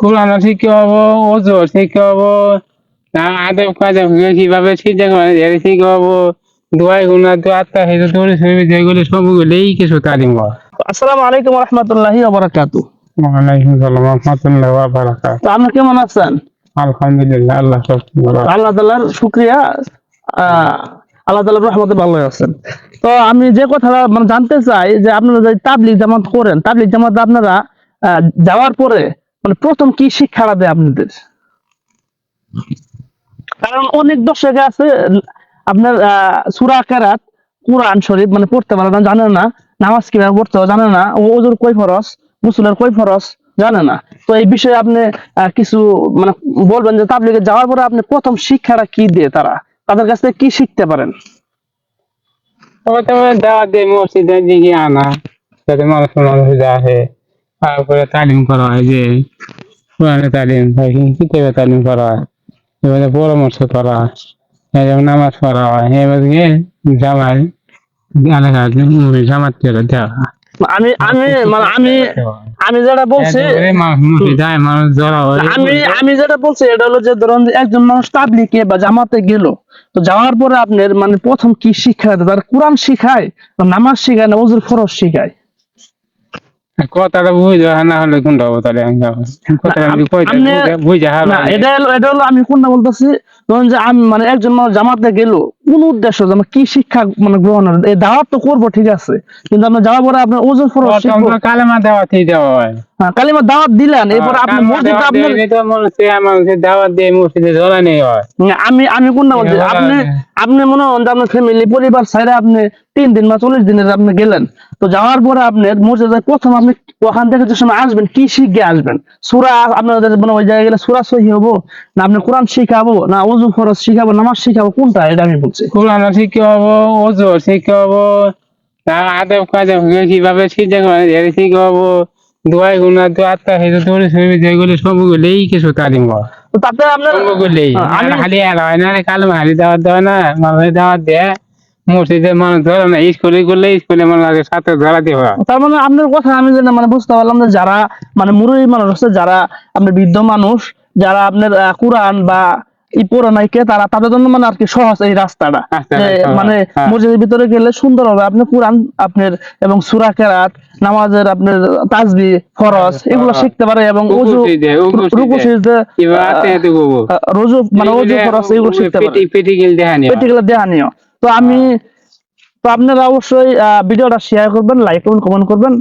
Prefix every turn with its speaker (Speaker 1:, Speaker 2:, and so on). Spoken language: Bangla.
Speaker 1: কোরআনও শিখতে হবো, ওযুও শিখতে হবো, আদব কায়দা কিভাবে সিজদা করে এটা শিখতে হবো, দোয়ায় গুনাহ, দোয়া তাহিয়াতুল দরুদ শরীফ যেগুলো সবগুলোই কিছু তালিম হয়।
Speaker 2: আসসালামু আলাইকুম ওয়া রাহমাতুল্লাহি ওয়া বারাকাতুহু।
Speaker 1: ওয়ালাইকুম আসসালাম ওয়া রাহমাতুল্লাহি ওয়া বারাকাতুহু।
Speaker 2: তো আপনি কেমন আছেন?
Speaker 1: আলহামদুলিল্লাহ, আল্লাহ
Speaker 2: আল্লাহ তাআলার শুকরিয়া, আল্লাহ তাআলার রহমতে ভালো আছেন। তো আমি যে কথাটা মানে জানতে চাই যে আপনারা যে তাবলীগ জামাত করেন, তাবলীগ জামাতে আপনারা যাওয়ার পরে মানে প্রথম কি শিক্ষাটা দেয় আপনাদের? কারণ অনেক দর্শক আছে আপনার সূরা কেরাত, কুরআন শরীফ মানে পড়তে পারে না, জানে না, নামাজ কিভাবে পড়তে হয় জানে না, ওযুর কয় ফরজ, গোসলের কয় ফরজ জানে না। তো এই বিষয়ে আপনি কিছু মানে বলবেন যে তাবলীগে যাওয়ার পরে আপনি প্রথম শিক্ষাটা কি দিয়ে তাদের কাছ থেকে কি শিখতে পারেন?
Speaker 1: প্রথমে দাওয়াত দিয়ে মসজিদের দিকে আনা, যাতে মানুষ আসে, তারপরে তালিম করা হয় যে কোরআনের তালিম, কিতাবের তালিম করা হয়, এবারে পরামর্শ করা হয়, যেমন নামাজ পড়া হয়, এবারে জামাই এলাকার জামাত করে দেওয়া হয়।
Speaker 2: আমি আমি মানে আমি আমি যেটা বলছি,
Speaker 1: মানুষ জড়া হয়।
Speaker 2: আমি যেটা বলছি এটা হলো যে ধরুন যে একজন মানুষ তাবলীগে বা জামাতে গেল, তো যাওয়ার পরে আপনার মানে প্রথম কি শিক্ষা দেয়? তার কোরআন শিখায়, নামাজ শিখায়, না ওযুর ফরজ শিখায়?
Speaker 1: কথাটা বুঝে না হলে কোনটা হবো তাহলে আমি যাবো কথাটা আমি বুঝে
Speaker 2: না, এটা হলো আমি কোনটা বলতেছি। ধরুন যে আমি মানে একজন মানুষ জামাতে গেল, কোন উদ্দেশ্য যে আমরা কি শিক্ষা মানে গ্রহণ, এই দাওয়াত তো করবো ঠিক আছে, কিন্তু আমরা যাওয়ার পরে আপনার ওযুর ফরজ শিখবো।
Speaker 1: কালেমা দাওয়াতই দেওয়া হয়।
Speaker 2: কালিমা দাওয়াত দিলেন, এরপর আপনি মসজিদে আপনার
Speaker 1: মানুষের দাওয়াত দিয়ে মসজিদে জ্বলানি হয়।
Speaker 2: আমি কোনটা বলছি, আপনি মনে হন যে আপনার ফ্যামিলি পরিবার ছাইরা আপনি 3 দিন বা 40 দিনের আপনি গেলেন, তো যাওয়ার পরে আপনার মসজিদে প্রথম আপনি ওখান থেকে যে সময় আসবেন কি শিখে আসবেন? সূরা আপনাদের মানে ওই জায়গায় গেলে সূরা সহি হবো, না আপনি কোরআন শিখাবো, না ওযু ফরজ শিখাবো, নামাজ শিখাবো, কোনটা এটা আমি বলছি।
Speaker 1: কোরআনও শিখতে হবো, ওযু শিখতে হবো, আদব কায়দা কিভাবে সিজদা করে এটা শিখতে হবো, দোয়ায় গুনাহ, দোয়া তাহিয়াতুল দরুদ শরীফ যেগুলো সবগুলোই কিছু তালিম হয়।
Speaker 2: তো তাতে আপনার
Speaker 1: সবগুলোই খালি এলা হয় না, কালেমা খালি দাওয়াত দেওয়া না, মানুষের দাওয়াত দেয় মসজিদে মানুষ ধরে না, স্কুলে করলে স্কুলে মানুষ আগে সাথে ধরাতে হয়।
Speaker 2: তার মানে আপনার কথা আমি যেটা মানে বুঝতে পারলাম যে যারা মানে মুরব্বী মানুষ আছে, যারা আপনার বৃদ্ধ মানুষ, যারা আপনার কোরআন বা পড়ে নাই কে, তাদের জন্য মানে আর কি সহজ এই রাস্তাটা, যে মানে মসজিদের ভিতরে গেলে সুন্দর হবে আপনি কোরআন আপনার এবং সূরা কেরাত, নামাজের আপনার তাসবিহ ফরজ এগুলো শিখতে পারে, এবং ওযু, রুকু সিজদা, রুজু মানে ওযু ফরজ এগুলো শিখতে পারে, প্র্যাকটিক্যাল দেখানিও। তো আপনারা অবশ্যই ভিডিওটা শেয়ার করবেন, লাইক করবেন, কমেন্ট করবেন।